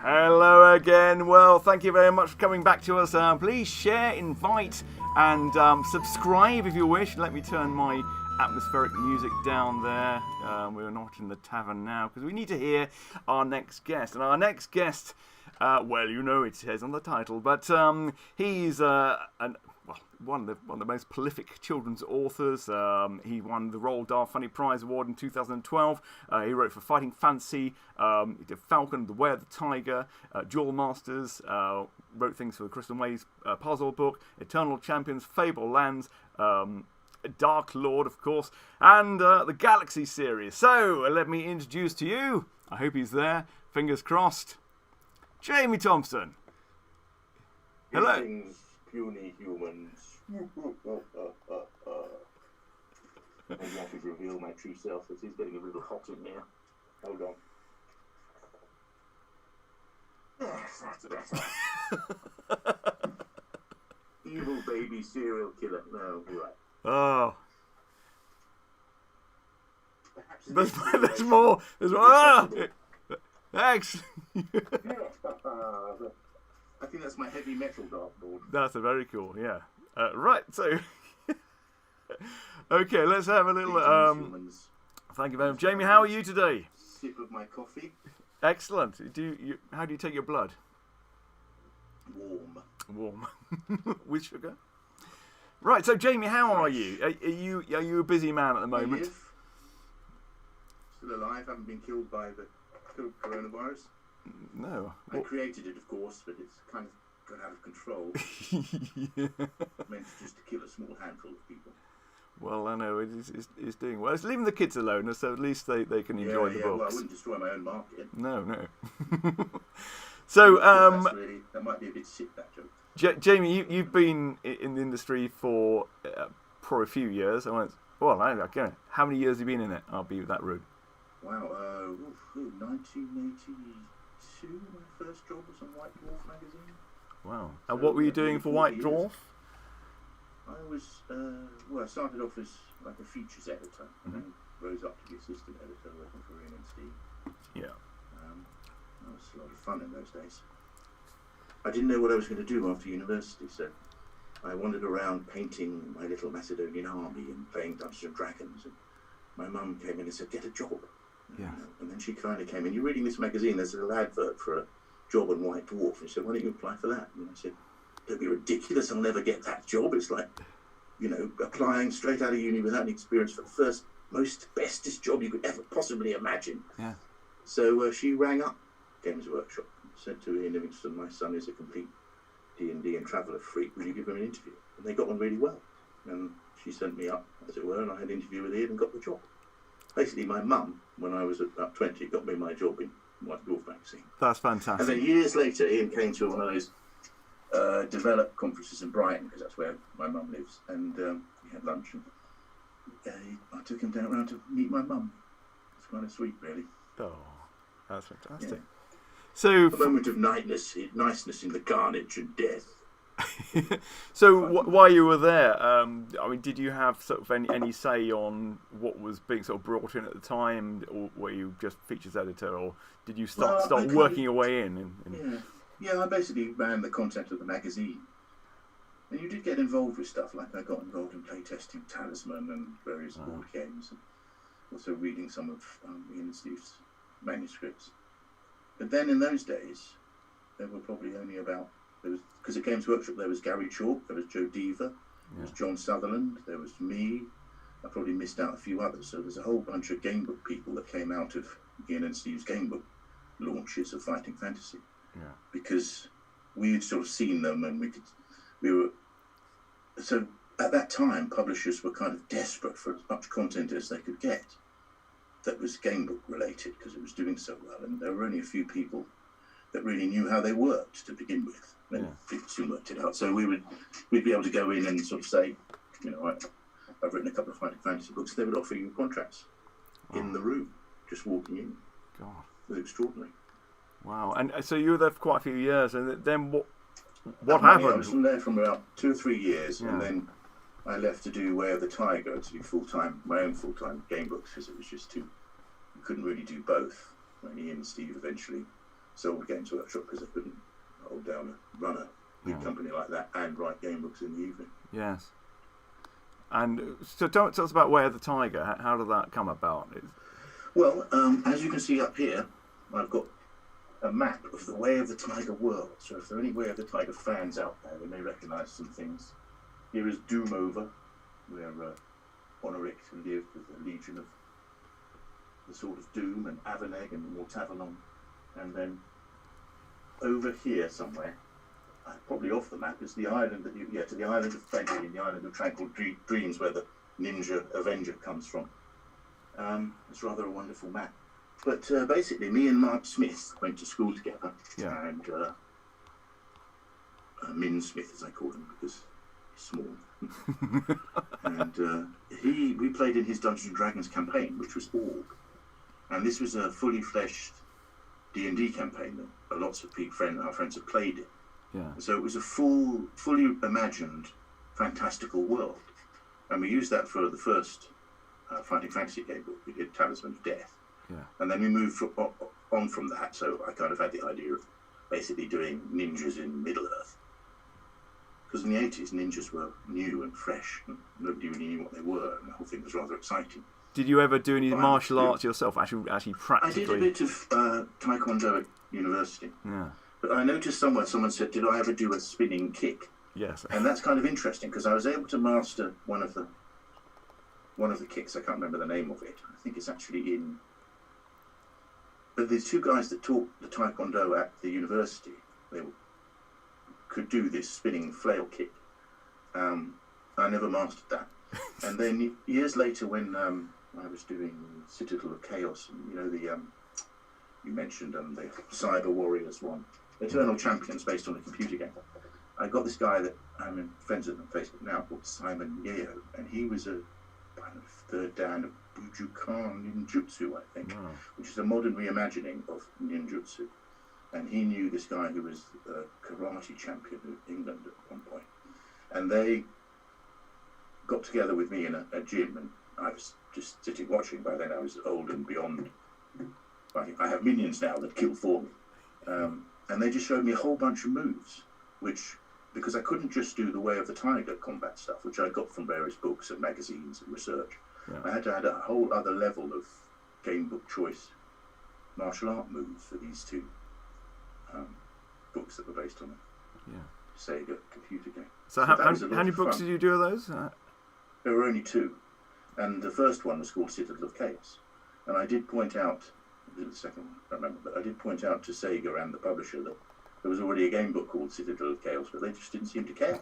Hello again. Well, thank you very much for coming back to us. Please share, invite, and subscribe if you wish. Let me turn my atmospheric music down there. We're not in the tavern now because we need to hear our next guest. And our next guest, well, you know it says on the title, but he's one of the most prolific children's authors. He won the Roald Dahl Funny Prize Award in 2012. He wrote for Fighting Fancy, he did Falcon, The Way of the Tiger, Duel Masters, wrote things for the Crystal Maze puzzle book, Eternal Champions, Fable Lands, Dark Lord, of course, and the Galaxy series. So, let me introduce to you, I hope he's there, fingers crossed, Jamie Thomson. Hello. Greetings, puny humans. Maybe I should reveal my true self. It is getting a little hot in here. Hold on. Yes, that's better. Evil baby serial killer. No, right. Oh. Perhaps There's more. There's more. Ah! Thanks. I think that's my heavy metal dartboard. That's a very cool, yeah. Right, so okay, let's have a little. Thank you very much, Jamie. How are you today? Sip of my coffee. Excellent. How do you take your blood? Warm. With sugar. Right. So, Jamie, how are you? Are you a busy man at the moment? Still alive. Haven't been killed by the coronavirus. No. I created it, of course, but it's kind of got out of control. Yeah. Meant just to kill a small handful of people. Well, I know it's doing well. It's leaving the kids alone, so at least they can enjoy the books. Well, I wouldn't destroy my own market. No. So that might be a bit sick, that joke. Jamie, you've been in the industry for a few years. I don't know. How many years have you been in it? I'll be that rude. Wow, 1982, my first job was on White Dwarf magazine. Wow. And what were you doing for White Dwarf? I was, I started off as like a features editor, and then rose up to the assistant editor working for Ian and Steve. Yeah. That was a lot of fun in those days. I didn't know what I was going to do after university, so I wandered around painting my little Macedonian army and playing Dungeons and Dragons, and my mum came in and said, "Get a job." Yeah. And then she kind of came in, "You're reading this magazine, there's a little advert for a job on White Dwarf." And she said, "Why don't you apply for that?" And I said, "Don't be ridiculous, I'll never get that job. It's like, applying straight out of uni without any experience for the first, bestest job you could ever possibly imagine." Yeah. So she rang up Games Workshop and said to Ian Livingston, "My son is a complete D&D and Traveller freak, will you give him an interview?" And they got on really well. And she sent me up, as it were, and I had an interview with Ian and got the job. Basically, my mum, when I was about 20, got me my job in White Dwarf magazine. That's fantastic. And then years later, Ian came to one of those develop conferences in Brighton, because that's where my mum lives, and we had lunch, and I took him down around to meet my mum. It's kind of sweet, really. Oh, that's fantastic. Yeah. So, a moment of niceness in the carnage and death. So while you were there, did you have sort of any say on what was being sort of brought in at the time, or were you just features editor, or did you start working your way in? Yeah, I basically ran the content of the magazine, and you did get involved with stuff. Like I got involved in playtesting Talisman and various board games, and also reading some of Ian and Steve's manuscripts. But then in those days, there were probably only about. Because at Games Workshop there was Gary Chalk, there was Joe Deaver, there was John Sutherland, there was me. I probably missed out a few others. So there's a whole bunch of Gamebook people that came out of Ian and Steve's Gamebook launches of Fighting Fantasy. Yeah. Because we had sort of seen them, and so at that time publishers were kind of desperate for as much content as they could get that was Gamebook related, because it was doing so well, and there were only a few people that really knew how they worked to begin with. Then people soon worked it out. So we'd be able to go in and sort of say, I've written a couple of Fighting Fantasy books. They would offer you contracts in the room, just walking in. God, it was extraordinary. Wow. And so you were there for quite a few years, and then what happened? I was there for about 2 or 3 years, and then I left to do Way of the Tiger, to do my own full-time game books, because it was just too, you couldn't really do both. When Ian and Steve eventually sold Games Workshop because they couldn't run a big company like that and write game books in the evening. Yes. And so tell us about Way of the Tiger. How did that come about? Well, as you can see up here, I've got a map of the Way of the Tiger world. So if there are any Way of the Tiger fans out there, they may recognise some things. Here is Doomover, where Honoric lived with the Legion of the Sword of Doom, and Avaneg and Mortavalon. And then over here somewhere, probably off the map, is the island that to the island of Plenty, the island of Tranquil Dreams, where the Ninja Avenger comes from. It's rather a wonderful map. But basically, me and Mark Smith went to school together, and Min Smith, as I call him, because he's small. And we played in his Dungeons and Dragons campaign, which was Org, and this was a fully fleshed D&D campaign that lots of our friends have played in. Yeah. So it was a fully imagined, fantastical world, and we used that for the first Fighting Fantasy game book. We did Talisman of Death, and then we moved on from that. So I kind of had the idea of basically doing ninjas in Middle Earth, because in the 80s ninjas were new and fresh, and nobody really knew what they were, and the whole thing was rather exciting. Did you ever do any martial arts yourself? Actually, practically. I did a bit of Taekwondo at university. Yeah. But I noticed somewhere someone said, "Did I ever do a spinning kick?" Yes. And that's kind of interesting because I was able to master one of the kicks. I can't remember the name of it. I think it's actually in. But the two guys that taught the Taekwondo at the university, they could do this spinning flail kick. I never mastered that. And then years later, when I was doing Citadel of Chaos, and you mentioned the Cyber Warriors one. Eternal Champions, based on a computer game. I got this guy that I'm friends with on Facebook now called Simon Yeo, and he was a kind of third dan of Bujukan Ninjutsu, I think, which is a modern reimagining of ninjutsu. And he knew this guy who was a karate champion in England at one point. And they got together with me in a gym, and I was just sitting watching. By then I was old and beyond. I have minions now that kill for me. And they just showed me a whole bunch of moves, which, because I couldn't just do the Way of the Tiger combat stuff, which I got from various books and magazines and research. I had to add a whole other level of game book choice martial art moves for these two books that were based on a Sega computer game. So how many books did you do of those? There were only two, and the first one was called Citadel of Chaos. And I did point out, the second one, I don't remember, but I did point out to Sega and the publisher that there was already a game book called Citadel of Chaos, but they just didn't seem to care.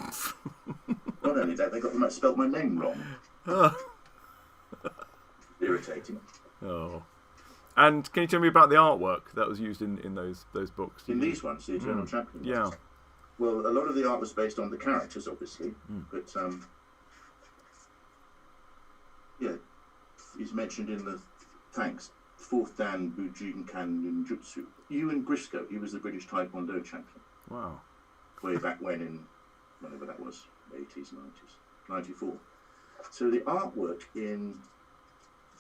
Not only that, they spelt my name wrong. Irritating. Oh. And can you tell me about the artwork that was used in those books? In these ones, the Eternal Champion. Yeah. Well, a lot of the art was based on the characters, obviously, but he's mentioned in the thanks. Fourth Dan Bujinkan Ninjutsu. Ewan Briscoe, he was the British Taekwondo champion. Wow. Way back when, in whenever that was, 80s, 90s, 94. So the artwork in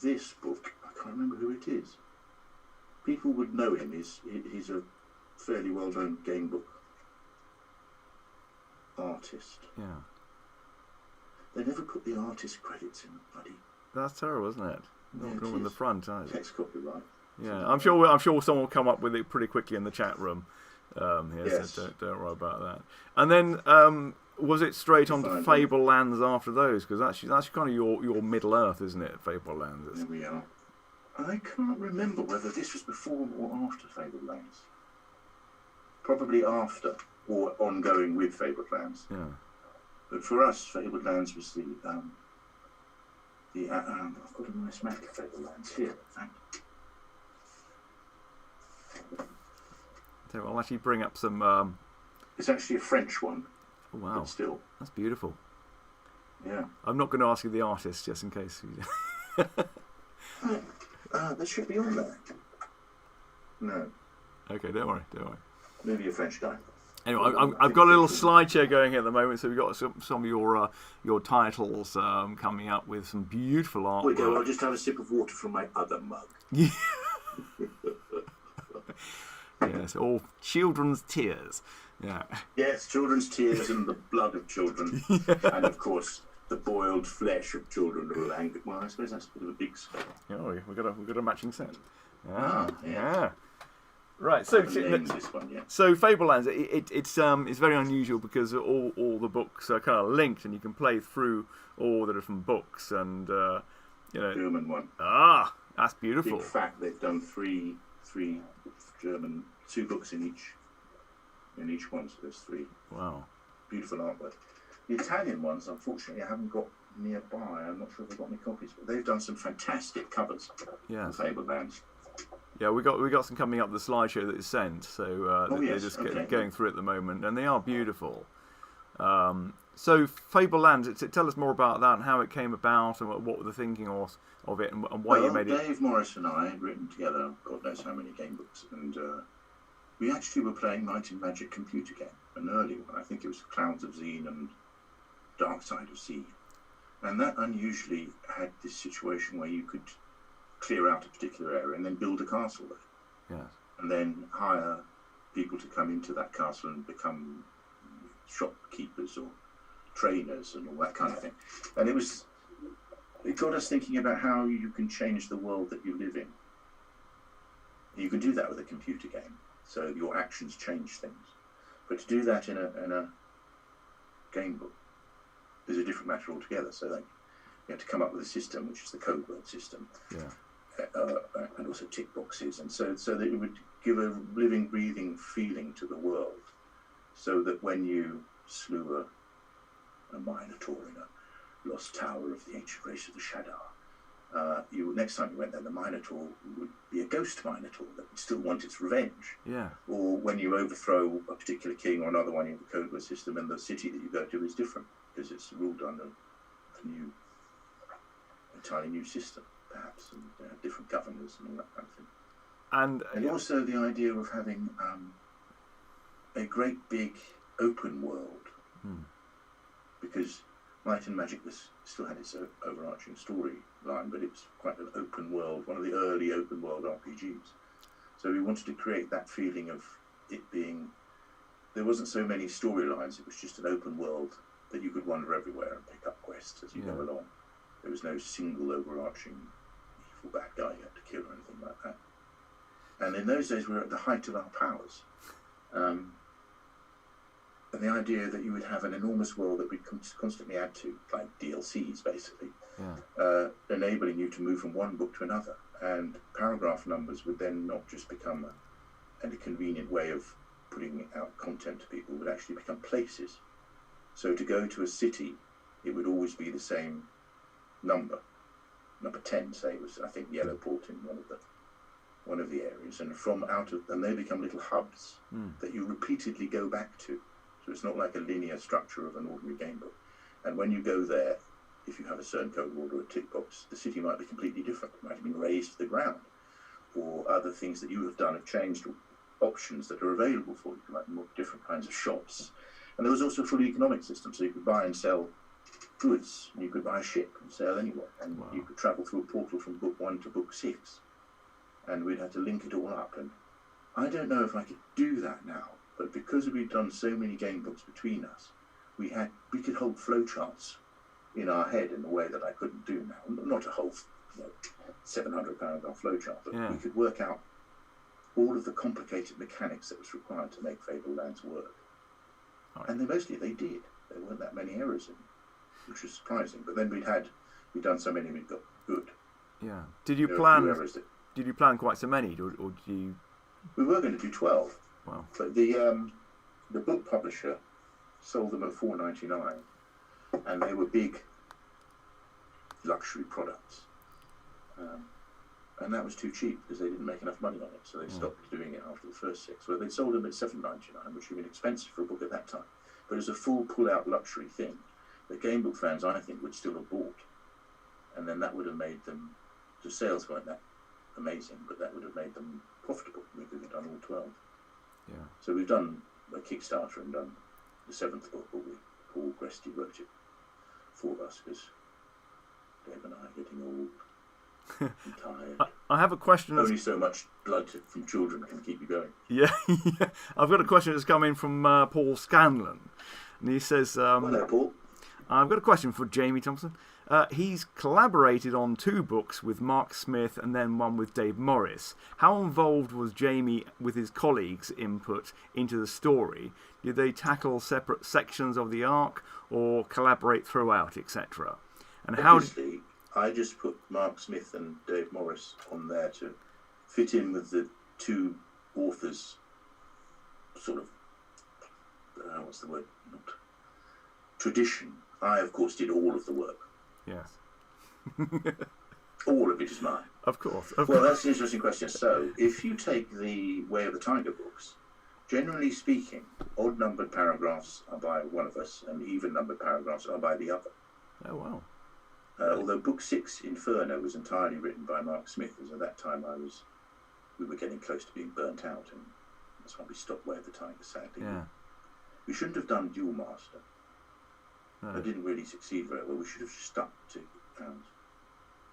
this book, I can't remember who it is. People would know him. He's a fairly well-known game book artist. Yeah. They never put the artist credits in the bloody. That's terrible, isn't it? Not in the front, either. Text copyright. Yeah, I'm sure someone will come up with it pretty quickly in the chat room. Yes. So don't worry about that. And then was it straight on to Fable Lands after those? Because that's kind of your Middle Earth, isn't it? Fable Lands. There we are. I can't remember whether this was before or after Fable Lands. Probably after, or ongoing with Fable Lands. Yeah. But for us, Fable Lands was I've got a nice map of Fable Lands here, in fact. So I'll actually bring up some. It's actually a French one. Oh, wow. But still. That's beautiful. Yeah. I'm not going to ask you the artist, just in case. That should be on there. No. Okay, don't worry. Maybe a French guy. Anyway, I've got a little slideshow going here at the moment, so we've got some of your titles coming up with some beautiful artwork. Wait, I'll just have a sip of water from my other mug. Yes, all children's tears. Yeah. Yes, children's tears and the blood of children, and of course the boiled flesh of children who are angry. Well, I suppose that's a bit of a big spell. Oh, we've got a matching set. Ah, yeah. Right, I haven't named this one yet. so Fable Lands, it's very unusual because all the books are kind of linked, and you can play through all the different books, and German one. Ah, that's beautiful. In fact, they've done three German, 2 books in each one, so there's 3. Wow. Beautiful artwork. The Italian ones, unfortunately, I haven't got nearby. I'm not sure if I've got any copies, but they've done some fantastic covers. Yeah. For Fable Lands. Yeah, we got some coming up the slideshow that is sent, so they're just going through it at the moment, and they are beautiful. So Fable Lands, tell us more about that and how it came about, and what were the thinking of it, and why you made it. Dave Morris and I had written together, God knows how many game books, and we actually were playing Might and Magic computer game, an early one. I think it was Clouds of Xene and Dark Side of Sea, and that unusually had this situation where you could clear out a particular area and then build a castle there. Yes. And then hire people to come into that castle and become shopkeepers or trainers and all that kind of thing. And it got us thinking about how you can change the world that you live in. You can do that with a computer game, so your actions change things. But to do that in a game book is a different matter altogether. So you have to come up with a system, which is the code word system. Yeah. And also tick boxes, and so that it would give a living, breathing feeling to the world, so that when you slew a Minotaur in a lost tower of the ancient race of the Shadar, next time you went there, the Minotaur would be a ghost Minotaur that would still want its revenge. Yeah. Or when you overthrow a particular king or another one in the code word system, and the city that you go to is different because it's ruled under a entirely new system, perhaps, and different governors and all that kind of thing. And also the idea of having a great big open world, because Might and Magic still had its overarching storyline, but it was quite an open world, one of the early open world RPGs. So we wanted to create that feeling of it being, there wasn't so many storylines, it was just an open world that you could wander everywhere and pick up quests as you go along. There was no single overarching evil bad guy you had to kill or anything like that. And in those days we were at the height of our powers. And the idea that you would have an enormous world that we'd constantly add to, like DLCs basically, enabling you to move from one book to another. And paragraph numbers would then not just become a convenient way of putting out content to people, would actually become places. So to go to a city, it would always be the same number 10, say, it was, I think, Yellowport in one of the areas, and they become little hubs that you repeatedly go back to. So it's not like a linear structure of an ordinary game book. And when you go there, if you have a certain code word or a tick box, the city might be completely different. It might have been razed to the ground, or other things that you have done have changed, options that are available for you, like more different kinds of shops. And there was also a full economic system, so you could buy and sell goods. You could buy a ship and sail anywhere, and you could travel through a portal from book 1 to book 6. And we'd have to link it all up. And I don't know if I could do that now, but because we'd done so many game books between us, we could hold flowcharts in our head in a way that I couldn't do now. Not a whole 700 paragraph flowchart, but we could work out all of the complicated mechanics that was required to make Fable Lands work. Right. And they did. There weren't that many errors in it, which was surprising. But then we'd done so many, we'd got good. Yeah. Did you plan quite so many, or did you? We were going to do 12. Wow. But the book publisher sold them at $4.99, and they were big luxury products. And that was too cheap because they didn't make enough money on it, so they stopped doing it after the first 6. Well, they sold them at $7.99, which would have been expensive for a book at that time. But as a full pull-out luxury thing, the game book fans, I think, would still have bought. And then that would have made them, the sales weren't that amazing, but that would have made them profitable. We could have done all 12. Yeah. So we've done a Kickstarter and done the 7th book, but Paul Gresty wrote it for us because Dave and I are getting old. I'm tired. I have a question. Only so much blood from children can keep you going. Yeah, yeah. I've got a question that's come in from Paul Scanlon. And he says, Hello, Paul. I've got a question for Jamie Thomson. He's collaborated on 2 books with Mark Smith and then one with Dave Morris. How involved was Jamie with his colleagues' input into the story? Did they tackle separate sections of the arc or collaborate throughout, etc.? And Obviously, I just put Mark Smith and Dave Morris on there to fit in with the 2 authors' sort of, what's the word? Not tradition. I, of course, did all of the work. Yes. All of it is mine. Of course. Well, that's an interesting question. So, if you take the Way of the Tiger books, generally speaking, odd-numbered paragraphs are by one of us, and even-numbered paragraphs are by the other. Oh, wow. Although Book 6, Inferno, was entirely written by Mark Smith, as at that time we were getting close to being burnt out, and that's why we stopped Way of the Tiger, sadly. Yeah. We shouldn't have done Duel Master. No. That didn't really succeed very well. We should have stuck to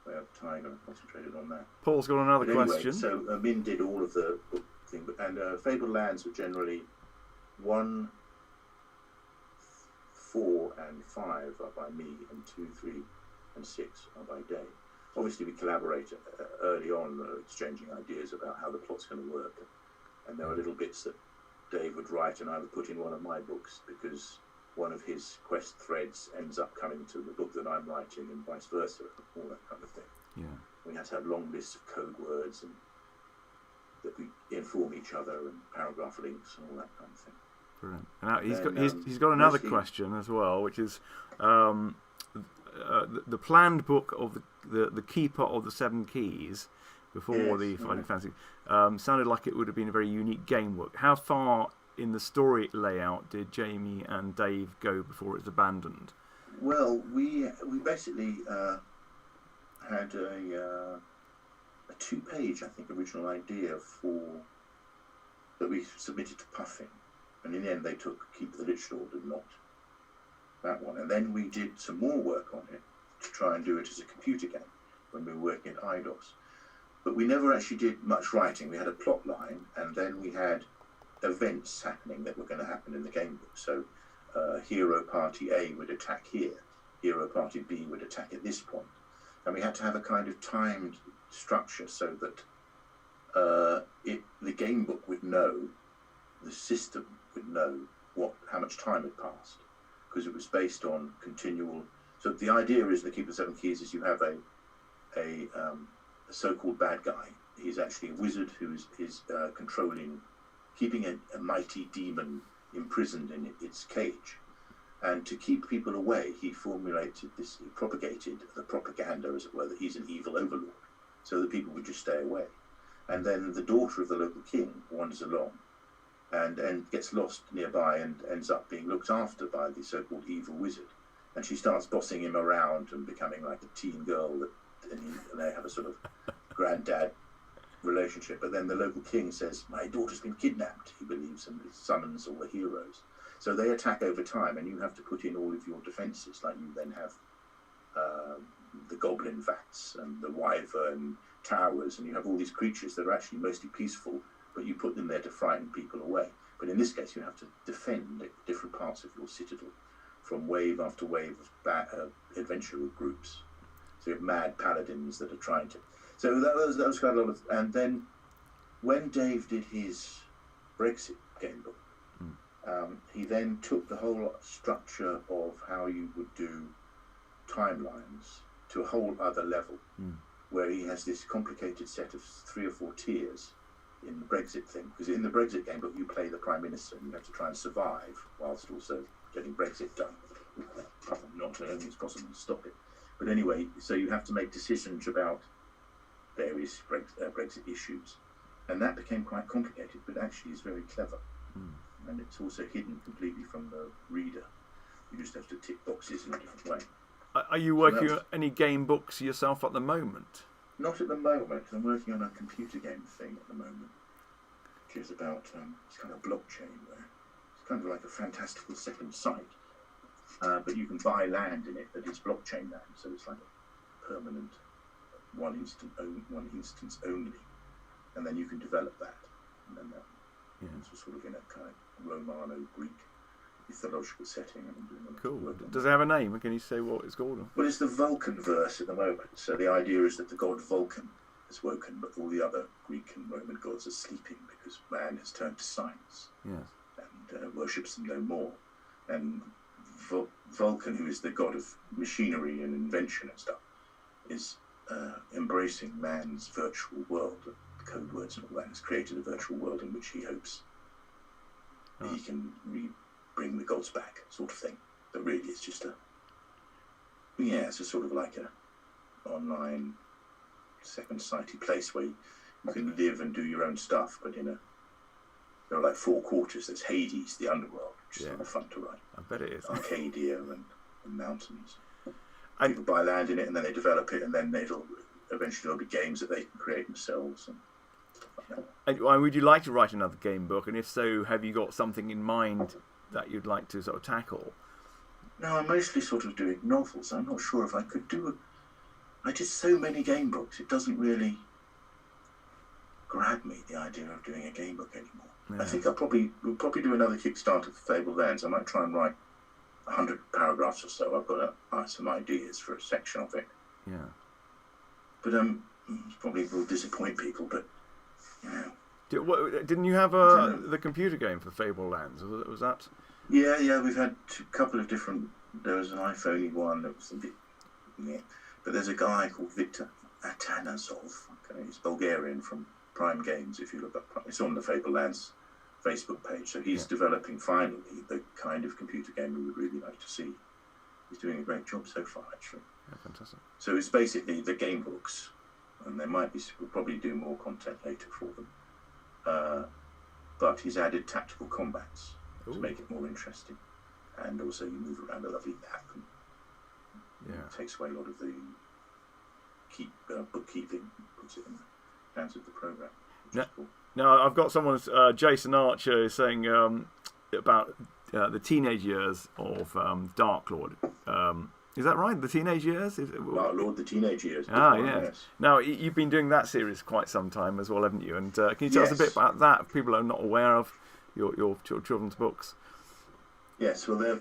Way of the Tiger and concentrated on that. Paul's got another But anyway, question. So Min did all of the book thing, and Fable Lands were generally 1, 4, and 5 are by me, and 2, 3, and 6 are by Dave. Obviously, we collaborate early on, exchanging ideas about how the plot's going to work, and there are little bits that Dave would write, and I would put in one of my books because one of his quest threads ends up coming to the book that I'm writing, and vice versa, all that kind of thing. Yeah. We had to have long lists of code words and that we inform each other, and paragraph links and all that kind of thing. Brilliant. Now Then, he's got another mostly- question as well, which is the planned book of the Keeper of the Seven Keys before Yes, the right. Final Fantasy sounded like it would have been a very unique game work. How far in the story layout did Jamie and Dave go before it was abandoned? Well, we basically had a 2-page, I think, original idea that we submitted to Puffin, and in the end they took Keep the Lich Lord and not that one. And then we did some more work on it to try and do it as a computer game when we were working at IDOS. But we never actually did much writing. We had a plot line, and then we had events happening that were going to happen in the game book. So Hero Party A would attack here, Hero Party B would attack at this point. And we had to have a kind of timed structure so that the game book would know, the system would know how much time had passed, because it was based on continual. So the idea is the Keeper of the Seven Keys is you have a so-called bad guy. He's actually a wizard who is controlling, keeping a mighty demon imprisoned in its cage. And to keep people away, he propagated the propaganda, as it were, that he's an evil overlord, so that people would just stay away. And then the daughter of the local king wanders along and gets lost nearby and ends up being looked after by the so-called evil wizard. And she starts bossing him around and becoming like a teen girl, and they have a sort of granddad relationship. But then the local king says, "My daughter's been kidnapped," he believes, and summons all the heroes. So they attack over time, and you have to put in all of your defences. Like you then have the goblin vats and the wyvern towers, and you have all these creatures that are actually mostly peaceful, but you put them there to frighten people away. But in this case, you have to defend different parts of your citadel from wave after wave of adventurer groups. So you have mad paladins that are trying to. So that was quite a lot of. And then when Dave did his Brexit game book, he then took the whole structure of how you would do timelines to a whole other level, where he has this complicated set of 3 or 4 tiers in the Brexit thing. Because in the Brexit game book, you play the Prime Minister, and you have to try and survive whilst also getting Brexit done. Not only it's possible to stop it. But anyway, so you have to make decisions about various Brexit issues. And that became quite complicated, but actually is very clever. And it's also hidden completely from the reader. You just have to tick boxes in a different way. Are you working on any game books yourself at the moment? Not at the moment. I'm working on a computer game thing at the moment, which is about, it's kind of blockchain, where it's kind of like a fantastical second site. But you can buy land in it that is blockchain land, so it's like a permanent one instance only, and then you can develop that, and then that it's sort of in a kind of Romano-Greek mythological setting. And I'm doing a lot Cool. of work on Does that. it have a name? Can you say what it's called? Well, it's the Vulcan verse at the moment. So the idea is that the god Vulcan has woken, but all the other Greek and Roman gods are sleeping because man has turned to science and worships them no more. And Vulcan, who is the god of machinery and invention and stuff, is embracing man's virtual world, code words and all that, has created a virtual world in which he hopes he can bring the gods back, sort of thing. But really, it's just it's a sort of like a online second society place where you can live and do your own stuff, but there are like 4 quarters. There's Hades, the underworld, which is kind of fun to write. I bet it is. Arcadia and mountains. People buy land in it and then they develop it, and then eventually there'll be games that they can create themselves and stuff like that. And would you like to write another game book? And if so, have you got something in mind that you'd like to sort of tackle? No, I'm mostly sort of doing novels. I'm not sure if I could I did so many game books, it doesn't really grab me, the idea of doing a game book anymore. Yeah. I think we'll probably do another Kickstarter for Fable Lands. I might try and write 100 paragraphs or so. I've got some ideas for a section of it. Yeah. But probably will disappoint people, but you know. Didn't you have the computer game for Fable Lands? Was that? Yeah, we've had a couple of different. There was an iPhone one that was a bit. Yeah. But there's a guy called Victor Atanasov. Okay, he's Bulgarian from Prime Games. If you look up, it's on the Fable Lands Facebook page. So he's developing finally the kind of computer game we would really like to see. He's doing a great job so far, actually. Yeah, fantastic. So it's basically the game books, and we'll probably do more content later for them. But he's added tactical combats to make it more interesting, and also you move around a lovely map. And it takes away a lot of the bookkeeping, puts it in the hands of the program. Now, I've got someone, Jason Archer, saying about the teenage years of Dark Lord. Is that right? The teenage years? Dark Lord, the teenage years. Yes. Now, you've been doing that series quite some time as well, haven't you? And can you tell us a bit about that? If people are not aware of your children's books. Yes, well, they're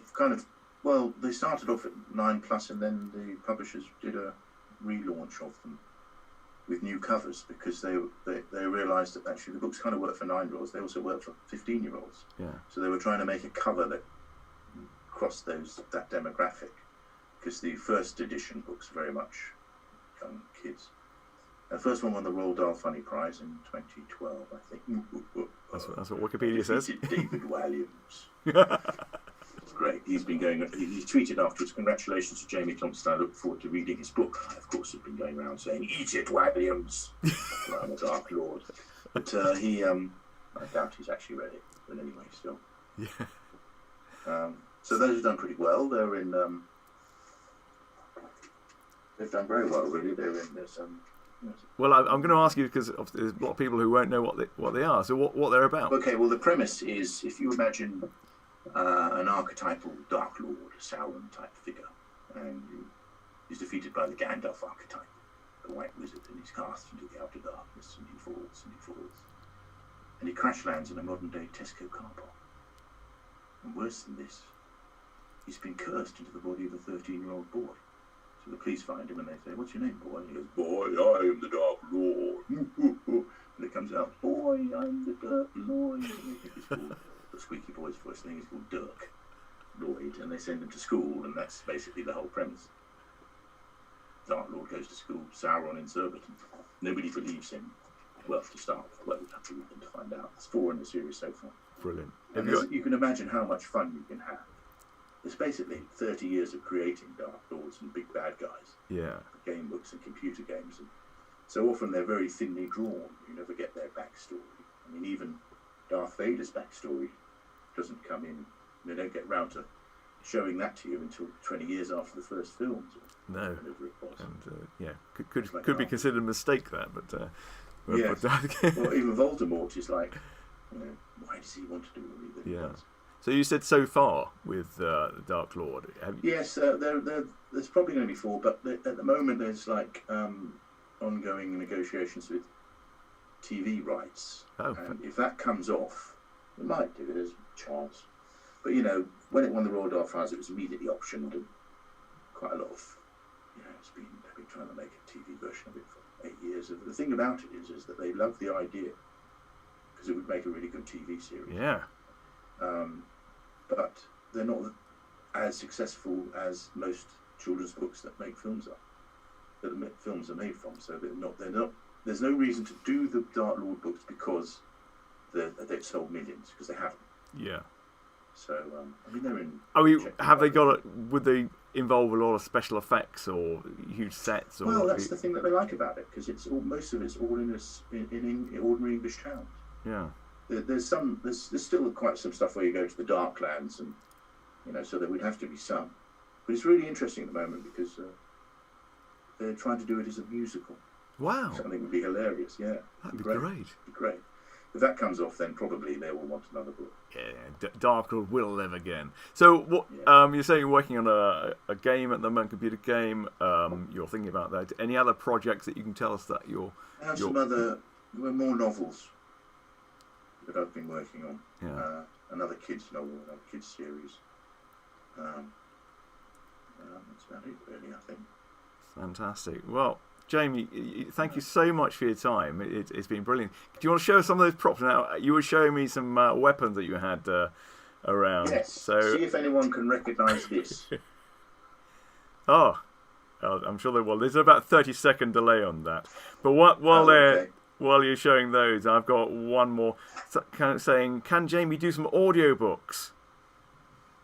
they started off at 9+, and then the publishers did a relaunch of them with new covers because they realised that actually the books kind of work for 9-year-olds. They also work for 15-year-olds. Yeah. So they were trying to make a cover that crossed that demographic, because the first edition books are very much young kids. The first one won the Roald Dahl Funny Prize in 2012, I think. That's what Wikipedia says. David Williams. Great. He's tweeted afterwards, "Congratulations to Jamie Thomson. I look forward to reading his book." I, of course, have been going around saying, "Eat it, Williams." I'm a Dark Lord. But I doubt he's actually read it. But anyway, still. Yeah. So those have done pretty well. They're in. They've done very well, really. There's Well, I'm going to ask you because there's a lot of people who won't know what they are. So what they're about? Okay. Well, the premise is, if you imagine an archetypal Dark Lord, a Sauron type figure, and he's defeated by the Gandalf archetype, the White Wizard, and he's cast into the outer darkness, and he falls, and he crash lands in a modern day Tesco car park. And worse than this, he's been cursed into the body of a 13-year-old boy. So the police find him and they say, "What's your name, boy?" And he goes, "Boy, I am the Dark Lord." And it comes out, "Boy, I'm the Dark Lord." And the squeaky boy's voice thing is called Dirk Lloyd, and they send him to school, and that's basically the whole premise. Dark Lord goes to school, Sauron in Surbiton. Nobody believes him. Well, to start with, we'll have to read them to find out. There's 4 in the series so far. Brilliant. And you can imagine how much fun you can have. It's basically 30 years of creating Dark Lords and big bad guys. Yeah. Game books and computer games. And so often they're very thinly drawn. You never get their backstory. I mean, even Darth Vader's backstory doesn't come in. They don't get round to showing that to you until 20 years after the first films. No. And could be considered a mistake there, but yes. Well, even Voldemort is like, why does he want to do what he does? So you said so far with the Dark Lord. Yes, there's probably going to be 4, but at the moment there's like ongoing negotiations with TV rights. Oh, And if that comes off, we might do it. There's a chance. But when it won the Royal Daft Prize, it was immediately optioned, and quite a lot of, they've been trying to make a TV version of it for 8 years. The thing about it is that they love the idea because it would make a really good TV series. yeah. But they're not as successful as most children's books that make films are. That the films are made from. So they're not. There's no reason to do the Dark Lord books because they've sold millions, because they haven't. Yeah. So they're in. Have they got? Would they involve a lot of special effects or huge sets? Or Well, that's the thing that they like about it, because most of it's all in ordinary English towns. Yeah. There's still quite some stuff where you go to the Darklands, and so there would have to be some. But it's really interesting at the moment because they're trying to do it as a musical. Wow. Which I think would be hilarious. Yeah. That'd be great. Be great. If that comes off, then probably they will want another book. Yeah, Dark Lord will live again. So, what you're saying you're working on a game at the moment, computer game. You're thinking about that. Any other projects that you can tell us that you're? I have some other more novels that I've been working on. Yeah. Another kids novel, another kids series. That's about it, really, I think. Fantastic. Well, Jamie, thank you so much for your time. It's been brilliant. Do you want to show us some of those props? Now, you were showing me some weapons that you had around. Yes. So, see if anyone can recognise this. Oh, I'm sure they will. There's about a 30-second delay on that. But while you're showing those, I've got one more kind of saying, can Jamie do some audiobooks?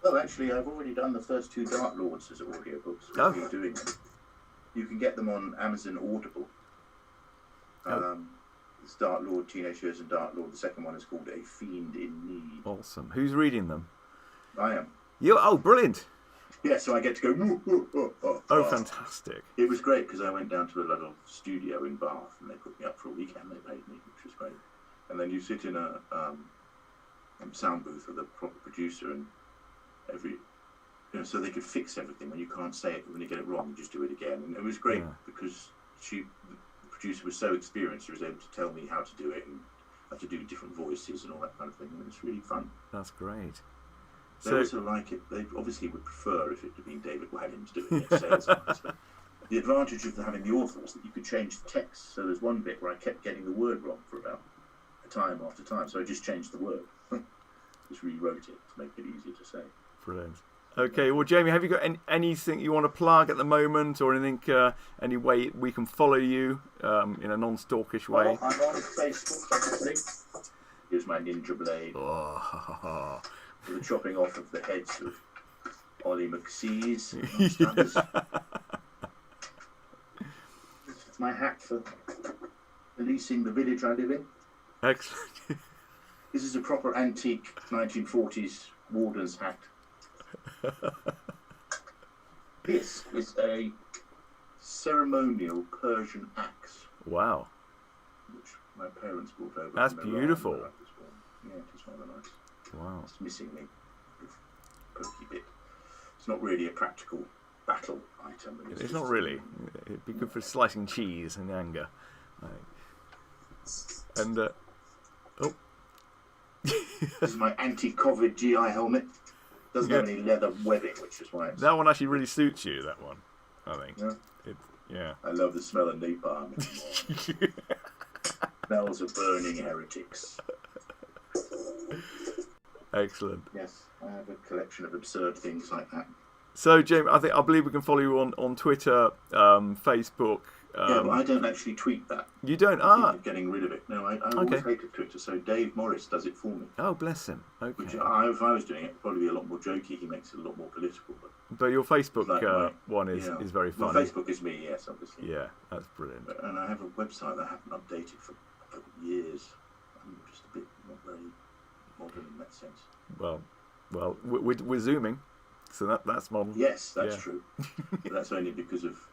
Well, actually, I've already done the first 2 Dark Lords as audiobooks. Oh. Doing them. You can get them on Amazon Audible. It's Dark Lord, Teenage Years and Dark Lord. The second one is called A Fiend in Need. Awesome. Who's reading them? I am. You? Oh, brilliant. Yeah, so I get to go. Oh, fantastic. It was great because I went down to a little studio in Bath and they put me up for a weekend. They paid me, which was great. And then you sit in a sound booth with a proper producer, and so they could fix everything. When you can't say it, when you get it wrong, you just do it again. And it was great because the producer was so experienced. He was able to tell me how to do it and how to do different voices and all that kind of thing. And it was really fun. That's great. They also like it. They obviously would prefer if it had been David Waggins doing it, sales-wise. But the advantage of having the author was that you could change the text. So there's one bit where I kept getting the word wrong for about time after time. So I just changed the word. Just rewrote it to make it easier to say. Brilliant. Okay, well, Jamie, have you got anything you want to plug at the moment, or anything, any way we can follow you in a non-stalkish way? Well, I'm on Facebook, obviously. Here's my ninja blade. Oh. For the chopping off of the heads of Ollie McSees. It's my hat for policing the village I live in. Excellent. This is a proper antique 1940s warden's hat. This is a ceremonial Persian axe. Wow. Which my parents brought over. That's beautiful. Yeah, it is rather nice. Wow. It's missing the pokey bit. It's not really a practical battle item. It's not really. It'd be good for slicing cheese in anger. And this is my anti-COVID GI helmet. Doesn't have any leather webbing, which is why that one actually really suits you. That one, I think. Yeah. I love the smell of napalm. Smells of burning heretics. Excellent. Yes, I have a collection of absurd things like that. So, James, I believe we can follow you on Twitter, Facebook. Yeah, but I don't actually tweet that. You don't? I'm getting rid of it. No, I always hated Twitter, so Dave Morris does it for me. Oh, bless him. Okay. Which, if I was doing it, it'd probably be a lot more jokey. He makes it a lot more political. But your Facebook one is very funny. Well, Facebook is me, yes, obviously. Yeah, that's brilliant. And I have a website that I haven't updated for years. I'm just a bit not very modern in that sense. Well, we're Zooming, so that's modern. Yes, that's true. But that's only because of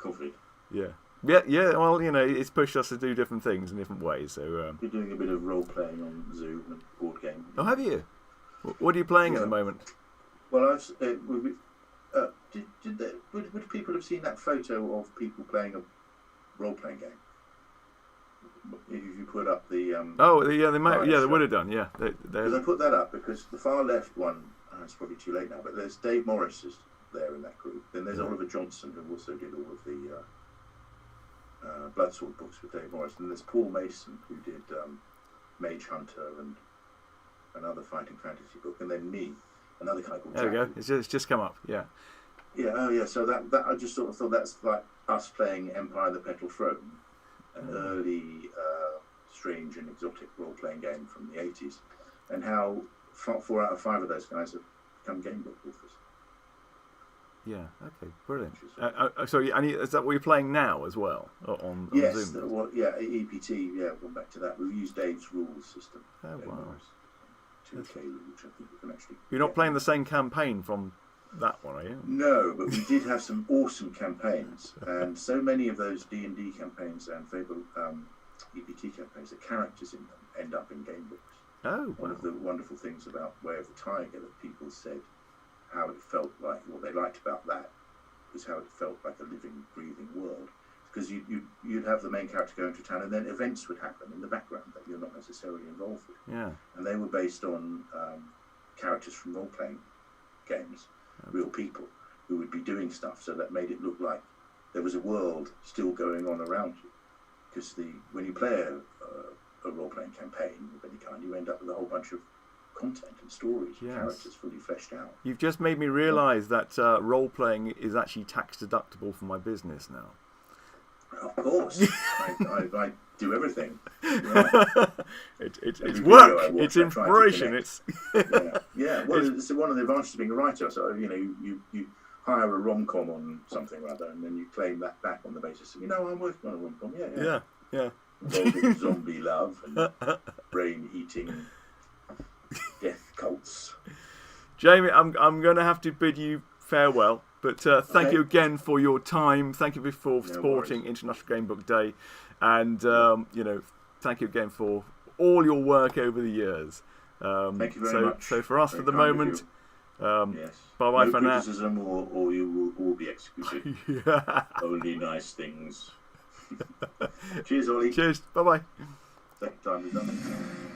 COVID. Yeah. Well, it's pushed us to do different things in different ways. So you're doing a bit of role playing on Zoom and board game. Oh, have you? What are you playing at the moment? Well, would people have seen that photo of people playing role-playing game. If you put up the they would have done. Yeah, because I put that up because the far left one, it's probably too late now, but there's Dave Morris is there in that group. Then there's Oliver Johnson, who also did all of the Bloodsword books with Dave Morris. And there's Paul Mason, who did Mage Hunter and another fighting fantasy book. And then me, another guy called There we go. It's just come up. Yeah. Yeah. Oh, yeah. So that I just sort of thought that's like us playing Empire: The Petal Throne, an early, strange and exotic role-playing game from the 80s, and how 4 out of 5 of those guys have become Gamebook authors. Yeah. Okay. Brilliant. Sorry, and is that what you're playing now as well on yes, Zoom? Well, yeah, EPT. Yeah, going back to that, we've used Dave's rules system. Oh wow. 2K, which I think you can actually. You're not playing the same campaign from that one, are you? No, but we did have some awesome campaigns, and so many of those D&D campaigns and Fable EPT campaigns, the characters in them end up in game books. Oh, wow. One of the wonderful things about Way of the Tiger that people said how it felt like, what they liked about that was how it felt like a living, breathing world. Because you'd have the main character going to town, and then events would happen in the background that you're not necessarily involved with. Yeah. And they were based on characters from role-playing games, real people who would be doing stuff, so that made it look like there was a world still going on around you. Because when you play a role-playing campaign of any kind, you end up with a whole bunch of content and stories, and characters fully fleshed out. You've just made me realise that role-playing is actually tax-deductible for my business now. Of course. I do everything. It's work. It's inspiration. It's yeah. Well, it's one of the advantages of being a writer. So you hire a rom-com on something or other, and then you claim that back on the basis of I'm working on a rom-com. Yeah. Involving zombie love and brain-eating death cults. Jamie, I'm going to have to bid you farewell. But thank you again for your time. Thank you for supporting International Gamebook Day, and thank you again for all your work over the years. Thank you very much. So for us, for the moment, yes. Bye no for now. Criticism, or you will all be executed. Only nice things. Cheers, Ollie. Cheers. Bye bye. Second time is done.